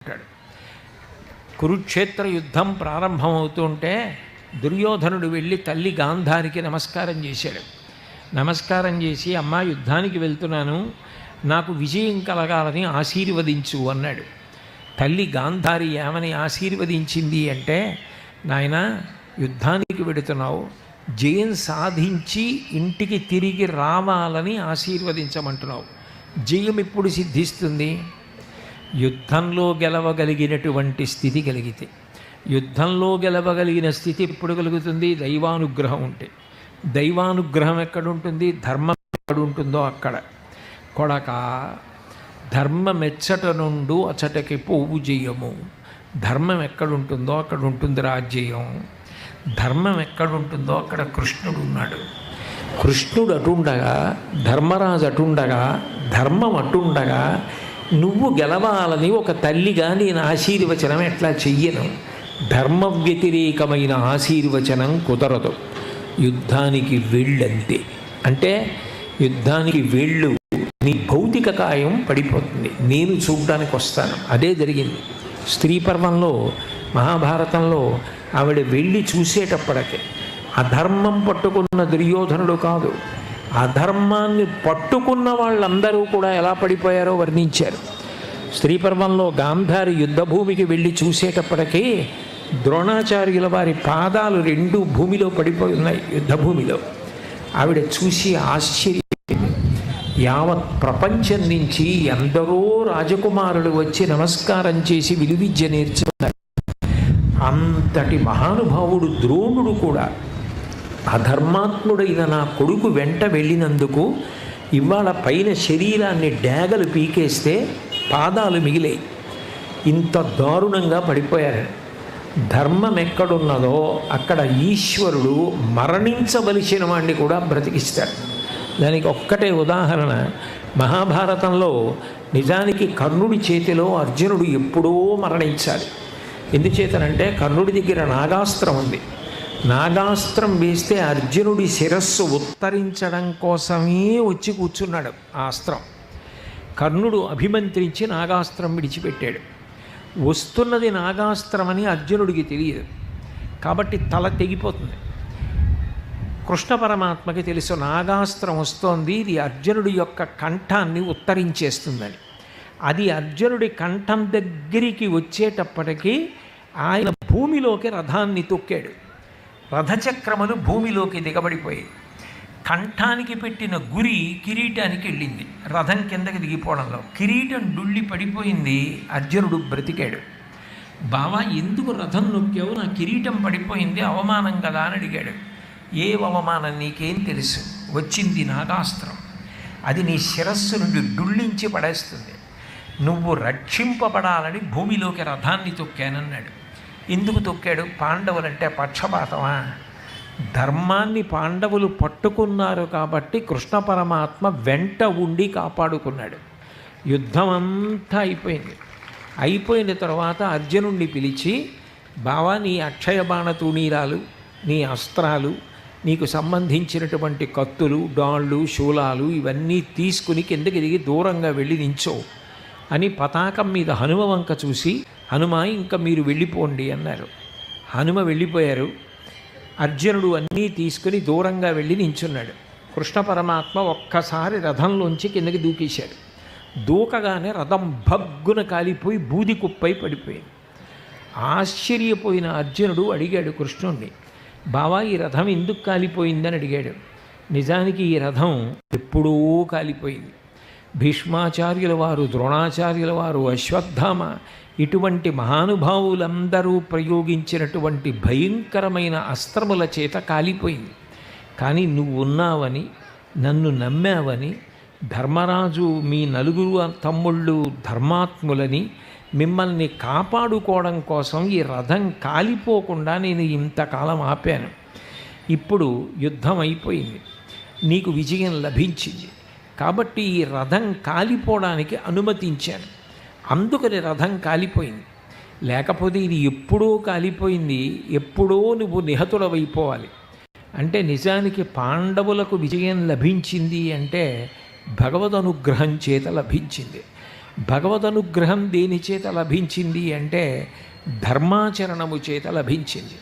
అంటాడు. కురుక్షేత్ర యుద్ధం ప్రారంభమవుతుంటే దుర్యోధనుడు వెళ్ళి తల్లి గాంధారికి నమస్కారం చేశాడు. నమస్కారం చేసి, అమ్మా యుద్ధానికి వెళ్తున్నాను, నాకు విజయం కలగాలని ఆశీర్వదించు అన్నాడు. తల్లి గాంధారి ఏమని ఆశీర్వదించింది అంటే, నాయన యుద్ధానికి వెడుతున్నావు, జయం సాధించి ఇంటికి తిరిగి రావాలని ఆశీర్వదించమంటున్నావు. జయం ఎప్పుడు సిద్ధిస్తుంది? యుద్ధంలో గెలవగలిగినటువంటి స్థితి కలిగితే. యుద్ధంలో గెలవగలిగిన స్థితి ఎప్పుడు కలుగుతుంది? దైవానుగ్రహం ఉంటే. దైవానుగ్రహం ఎక్కడుంటుంది? ధర్మం ఎక్కడుంటుందో అక్కడ. కొడక ధర్మమెచ్చట నుండు అచటకి పోవు జయము. ధర్మం ఎక్కడుంటుందో అక్కడ ఉంటుంది రాజ్యం. ధర్మం ఎక్కడుంటుందో అక్కడ కృష్ణుడు ఉన్నాడు. కృష్ణుడు అటుండగా, ధర్మరాజు అటుండగా, ధర్మం అటుండగా నువ్వు గెలవాలని ఒక తల్లిగా నేను ఆశీర్వచనం ఎట్లా చెయ్యను? ధర్మ వ్యతిరేకమైన ఆశీర్వచనం కుదరదు. యుద్ధానికి వెళ్ళంతే. అంటే యుద్ధానికి వెళ్ళు, నీ భౌతిక కాయం పడిపోతుంది, నేను చూడడానికి వస్తాను. అదే జరిగింది. స్త్రీ పర్వంలో, మహాభారతంలో ఆవిడ వెళ్ళి చూసేటప్పటికే అధర్మం పట్టుకున్న దుర్యోధనుడు కాదు, అధర్మాన్ని పట్టుకున్న వాళ్ళందరూ కూడా ఎలా పడిపోయారో వర్ణించారు. స్త్రీ పర్వంలో గాంధారి యుద్ధభూమికి వెళ్ళి చూసేటప్పటికీ ద్రోణాచార్యుల వారి పాదాలు రెండు భూమిలో పడిపోయి ఉన్నాయి, యుద్ధభూమిలో. ఆవిడ చూసి ఆశ్చర్యపోయింది. యావత్ ప్రపంచం నుంచి ఎందరో రాజకుమారులు వచ్చి నమస్కారం చేసి విలువిద్య నేర్చుకున్నారు. అంతటి మహానుభావుడు ద్రోణుడు కూడా అధర్మాత్ముడైన నా కొడుకు వెంట వెళ్ళినందుకు ఇవాళ పైన శరీరాన్ని డేగలు పీకేస్తే పాదాలు మిగిలాయి. ఇంత దారుణంగా పడిపోయారు. ధర్మం ఎక్కడున్నదో అక్కడ ఈశ్వరుడు మరణించవలసిన వాడిని కూడా బ్రతికిస్తాడు. దానికి ఒక్కటే ఉదాహరణ, మహాభారతంలో నిజానికి కర్ణుడి చేతిలో అర్జునుడు ఎప్పుడో మరణించాలి. ఎందుచేతనంటే కర్ణుడి దగ్గర నాగాస్త్రం ఉంది. నాగాస్త్రం వేస్తే అర్జునుడి శిరస్సు ఉత్తరించడం కోసమే వచ్చి కూర్చున్నాడు ఆ అస్త్రం. కర్ణుడు అభిమంత్రించి నాగాస్త్రం విడిచిపెట్టాడు. వస్తున్నది నాగాస్త్రమని అర్జునుడికి తెలియదు, కాబట్టి తల తెగిపోతుంది. కృష్ణ పరమాత్మకి తెలుసు నాగాస్త్రం వస్తోంది, ఇది అర్జునుడి యొక్క కంఠాన్ని ఉత్తరించేస్తుందని. అది అర్జునుడి కంఠం దగ్గరికి వచ్చేటప్పటికీ ఆయన భూమిలోకి రథాన్ని తొక్కాడు. రథచక్రములు భూమిలోకి దిగబడిపోయాయి. కంఠానికి పెట్టిన గురి కిరీటానికి వెళ్ళింది. రథం కిందకి దిగిపోవడంలో కిరీటం డుళ్ళి పడిపోయింది. అర్జునుడు బ్రతికాడు. బావా ఎందుకు రథం నొక్కావు? నా కిరీటం పడిపోయింది, అవమానం కదా అని అడిగాడు. ఏ అవమానం? నీకేం తెలుసు? వచ్చింది నాగాస్త్రం, అది నీ శిరస్సు నుండి డుళ్ళించి పడేస్తుంది. నువ్వు రక్షింపబడాలని భూమిలోకి రథాన్ని తొక్కానన్నాడు. ఎందుకు తొక్కాడు? పాండవులంటే పక్షపాతమా? ధర్మాన్ని పాండవులు పట్టుకున్నారు కాబట్టి కృష్ణ పరమాత్మ వెంట ఉండి కాపాడుకున్నాడు. యుద్ధం అంతా అయిపోయింది. అయిపోయిన తర్వాత అర్జునుడిని పిలిచి, బావా నీ అక్షయ బాణ తూణీరాలు, నీ అస్త్రాలు, నీకు సంబంధించినటువంటి కత్తులు, డాళ్ళు, శూలాలు ఇవన్నీ తీసుకుని కిందకి దిగి దూరంగా వెళ్ళి నించో అని పతాకం మీద హనుమ వంక చూసి, హనుమ ఇంకా మీరు వెళ్ళిపోండి అన్నారు. హనుమ వెళ్ళిపోయారు. అర్జునుడు అన్నీ తీసుకుని దూరంగా వెళ్ళి నించున్నాడు. కృష్ణ పరమాత్మ ఒక్కసారి రథంలోంచి కిందకి దూకేశాడు. దూకగానే రథం భగ్గున కాలిపోయి బూది కుప్పై పడిపోయింది. ఆశ్చర్యపోయిన అర్జునుడు అడిగాడు కృష్ణుణ్ణి, బావా ఈ రథం ఎందుకు కాలిపోయిందని అడిగాడు. నిజానికి ఈ రథం ఎప్పుడూ కాలిపోయింది. భీష్మాచార్యుల వారు, ద్రోణాచార్యుల వారు, అశ్వత్థామ ఇటువంటి మహానుభావులందరూ ప్రయోగించినటువంటి భయంకరమైన అస్త్రముల చేత కాలిపోయింది. కానీ నువ్వు ఉన్నావని, నన్ను నమ్మావని, ధర్మరాజు మీ నలుగురు తమ్ముళ్ళు ధర్మాత్ములని మిమ్మల్ని కాపాడుకోవడం కోసం ఈ రథం కాలిపోకుండా నేను ఇంతకాలం ఆపాను. ఇప్పుడు యుద్ధం అయిపోయింది, నీకు విజయం లభించింది కాబట్టి ఈ రథం కాలిపోవడానికి అనుమతించాను. అందుకని రథం కాలిపోయింది. లేకపోతే ఇది ఎప్పుడో కాలిపోయింది, ఎప్పుడో నువ్వు నిహతుడవైపోవాలి. అంటే నిజానికి పాండవులకు విజయం లభించింది అంటే భగవద్ అనుగ్రహం చేత లభించింది. భగవదనుగ్రహం దేని చేత లభించింది అంటే ధర్మాచరణము చేత లభించింది.